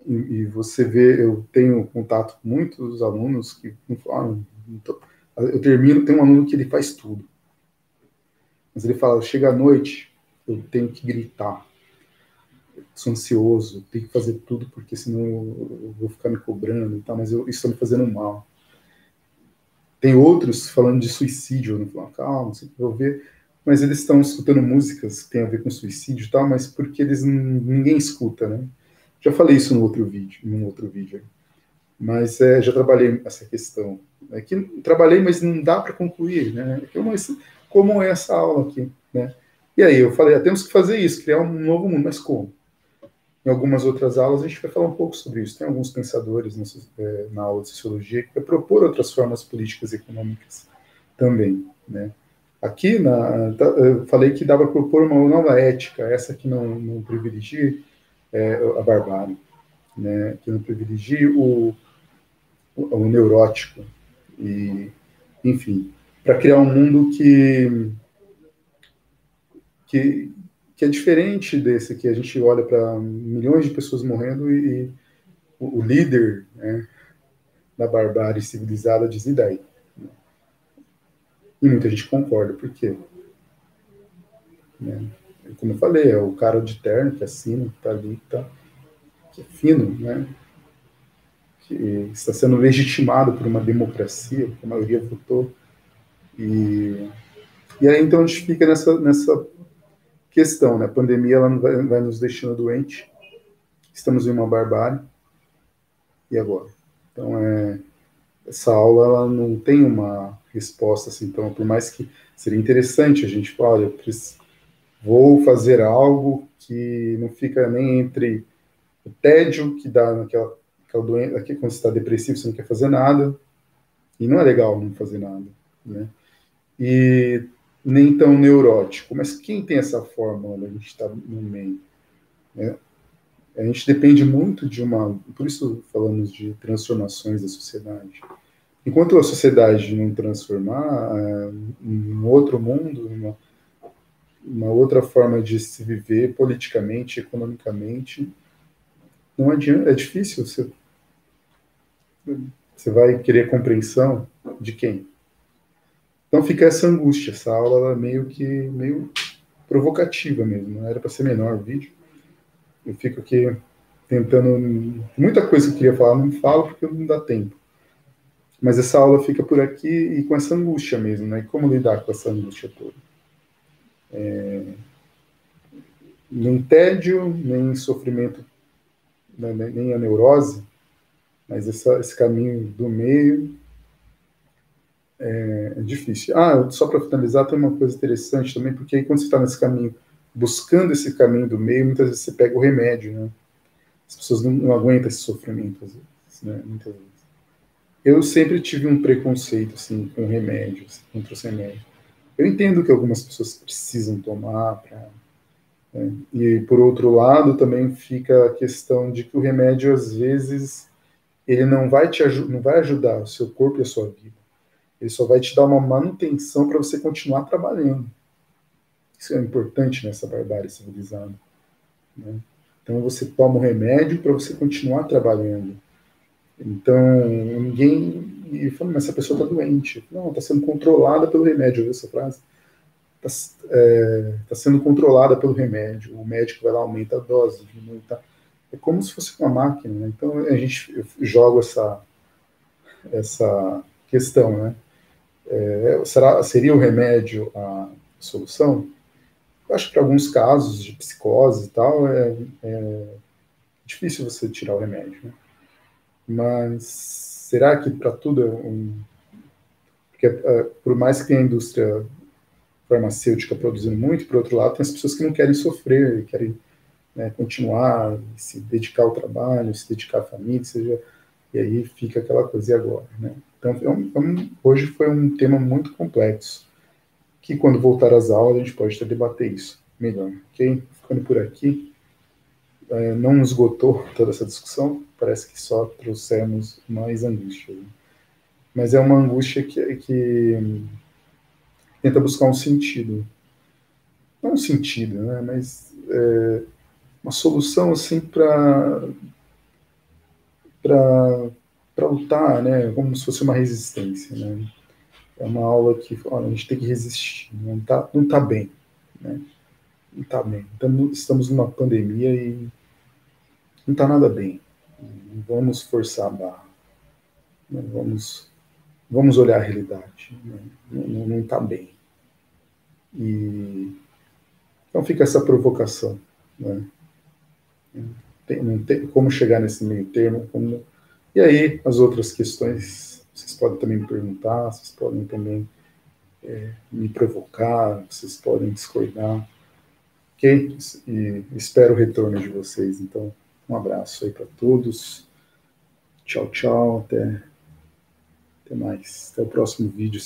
E você vê, eu tenho contato com muitos alunos que falam, eu termino, tem um aluno que ele faz tudo. Mas ele fala, chega à noite, eu tenho que gritar. Eu sou ansioso, tenho que fazer tudo, porque senão eu vou ficar me cobrando e tal, mas isso está me fazendo mal. Tem outros falando de suicídio, não falam, calma, você vai ver. Mas eles estão escutando músicas que tem a ver com suicídio e tal, mas porque ninguém escuta, né? Já falei isso num outro vídeo. Mas já trabalhei essa questão. Trabalhei, mas não dá para concluir, né? Como é essa aula aqui, né? E aí eu falei, temos que fazer isso, criar um novo mundo, mas como? Em algumas outras aulas a gente vai falar um pouco sobre isso. Tem alguns pensadores na aula de sociologia que vai propor outras formas políticas e econômicas também, né? Aqui eu falei que dava para propor uma nova ética, essa que não privilegia a barbárie, né? Que não privilegia o neurótico e, enfim, para criar um mundo que é diferente desse, que a gente olha para milhões de pessoas morrendo e o líder, né, da barbárie civilizada diz, e daí? E muita gente concorda, por quê? Né? Como eu falei, é o cara de terno que assina, que está ali, que é fino, né? Que está sendo legitimado por uma democracia, que a maioria votou. E aí, então, a gente fica nessa questão, né? A pandemia ela vai nos deixando doente, estamos em uma barbárie, E agora? Então, essa aula ela não tem uma resposta assim, então, por mais que seria interessante a gente falar, olha, vou fazer algo que não fica nem entre o tédio que dá aquela doença, aqui, quando você está depressivo, você não quer fazer nada, e não é legal não fazer nada, né? E nem tão neurótico, mas quem tem essa fórmula, a gente está no meio, né? A gente depende muito de por isso falamos de transformações da sociedade. Enquanto a sociedade não transformar um outro mundo, uma outra forma de se viver politicamente, economicamente, não adianta, é difícil. Você vai querer compreensão de quem? Então fica essa angústia. Essa aula ela é meio provocativa mesmo. Não era para ser menor o vídeo. Eu fico aqui tentando. Muita coisa que eu queria falar, não falo porque não dá tempo. Mas essa aula fica por aqui e com essa angústia mesmo, né? E como lidar com essa angústia toda? Nem tédio, nem sofrimento, né? Nem a neurose, mas esse caminho do meio é difícil. Só para finalizar, tem uma coisa interessante também, porque aí quando você está nesse caminho, buscando esse caminho do meio, muitas vezes você pega o remédio, né? As pessoas não aguentam esse sofrimento, às vezes, né? Muitas vezes. Eu sempre tive um preconceito, assim, com remédios, contra os remédios. Eu entendo que algumas pessoas precisam tomar, né? E por outro lado também fica a questão de que o remédio, às vezes, ele não vai ajudar o seu corpo e a sua vida. Ele só vai te dar uma manutenção para você continuar trabalhando. Isso é importante nessa barbárie civilizada, né? Então você toma o remédio para você continuar trabalhando. Então ninguém e fala, mas essa pessoa está doente. Não, está sendo controlada pelo remédio. Ouviu essa frase? Tá sendo controlada pelo remédio. O médico vai lá, aumenta a dose, diminui, tá? É como se fosse uma máquina, né? Então eu jogo essa questão, né? Seria o remédio a solução? Eu acho que para alguns casos de psicose e tal, é difícil você tirar o remédio, né? Mas será que para tudo porque por mais que tenha a indústria farmacêutica produzindo muito, por outro lado, tem as pessoas que não querem sofrer, querem, né, continuar, se dedicar ao trabalho, se dedicar à família, seja, e aí fica aquela coisa, e agora, né? Então, hoje foi um tema muito complexo, que quando voltar às aulas a gente pode até debater isso melhor, ok? Ficando por aqui, não esgotou toda essa discussão, parece que só trouxemos mais angústia, né? Mas é uma angústia que tenta buscar um sentido, não um sentido, né? Mas uma solução assim para lutar, né? Como se fosse uma resistência, né? É uma aula que olha, a gente tem que resistir, não tá bem, né? Não tá bem. Estamos numa pandemia e não está nada bem. Não vamos forçar a barra. Não vamos olhar a realidade. Né? Não está bem. E então fica essa provocação. Né? Não tem como chegar nesse meio termo. E aí, as outras questões, vocês podem também me perguntar, vocês podem também me provocar, vocês podem discordar. Ok? E espero o retorno de vocês. Então, um abraço aí para todos. Tchau, tchau. Até mais. Até o próximo vídeo.